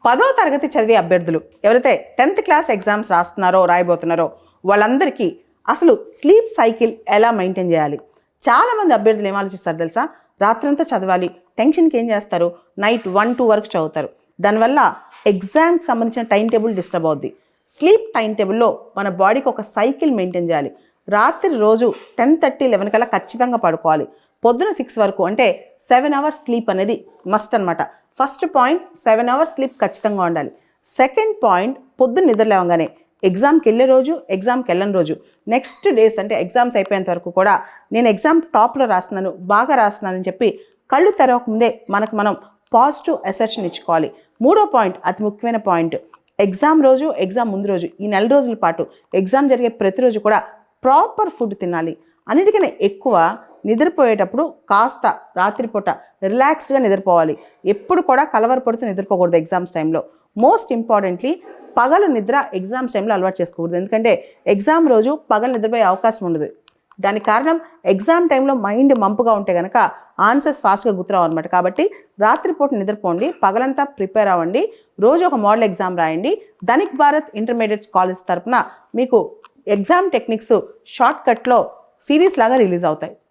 10వ తరగతి చదివే అభ్యర్థులు ఎవరైతే 10th క్లాస్ ఎగ్జామ్స్ రాయబోతున్నారో వాళ్ళందరికీ అసలు స్లీప్ సైకిల్ ఎలా మెయింటైన్ చేయాలి? చాలామంది అభ్యర్థులు ఏం ఆలోచిస్తారు తెలుసా? రాత్రంతా చదవాలి, టెన్షన్కి ఏం చేస్తారు, నైట్ 1-2 వరకు చదువుతారు. దానివల్ల ఎగ్జామ్కి సంబంధించిన టైం టేబుల్ డిస్టర్బ్ అవుద్ది. స్లీప్ టైం టేబుల్లో మన బాడీకి ఒక సైకిల్ మెయింటైన్ చేయాలి. రాత్రి రోజు 10:30-11 కల్లా ఖచ్చితంగా పడుకోవాలి. పొద్దున 6 వరకు అంటే 7 అవర్స్ స్లీప్ అనేది మస్ట్ అనమాట. ఫస్ట్ పాయింట్ 7 అవర్స్ స్లీప్ ఖచ్చితంగా ఉండాలి. సెకండ్ పాయింట్ పొద్దున్న నిద్ర లేవగానే ఎగ్జామ్కి వెళ్ళే రోజు, ఎగ్జామ్కి వెళ్ళని రోజు, నెక్స్ట్ డేస్ అంటే ఎగ్జామ్స్ అయిపోయేంత వరకు కూడా నేను ఎగ్జామ్ టాప్లో రాస్తున్నాను, బాగా రాస్తున్నానని చెప్పి కళ్ళు తెరవకముందే మనం పాజిటివ్ అసెర్షన్ ఇచ్చుకోవాలి. మూడో పాయింట్, అతి ముఖ్యమైన పాయింట్, ఎగ్జామ్ రోజు, ఎగ్జామ్ ముందు రోజు, ఈ నెల రోజుల పాటు ఎగ్జామ్ జరిగే ప్రతిరోజు కూడా ప్రాపర్ ఫుడ్ తినాలి. అన్నిటికన్నా ఎక్కువ నిద్రపోయేటప్పుడు కాస్త రాత్రిపూట రిలాక్స్డ్గా నిద్రపోవాలి. ఎప్పుడు కూడా కలవరపడుతూ నిద్రపోకూడదు ఎగ్జామ్స్ టైంలో. మోస్ట్ ఇంపార్టెంట్లీ పగలు నిద్ర ఎగ్జామ్స్ టైంలో అలవాటు చేసుకోకూడదు. ఎందుకంటే ఎగ్జామ్ రోజు పగలు నిద్రపోయే అవకాశం ఉండదు. దానికి కారణం ఎగ్జామ్ టైంలో మైండ్ మంపుగా ఉంటే కనుక ఆన్సర్స్ ఫాస్ట్గా గుర్తురావు అనమాట. కాబట్టి రాత్రిపూట నిద్రపోండి, పగలంతా ప్రిపేర్ అవ్వండి, రోజు ఒక మోడల్ ఎగ్జామ్ రాయండి. ధనిక్ భారత్ ఇంటర్మీడియట్ కాలేజ్ తరఫున మీకు ఎగ్జామ్ టెక్నిక్స్ షార్ట్ కట్లో సిరీస్ లాగా రిలీజ్ అవుతాయి.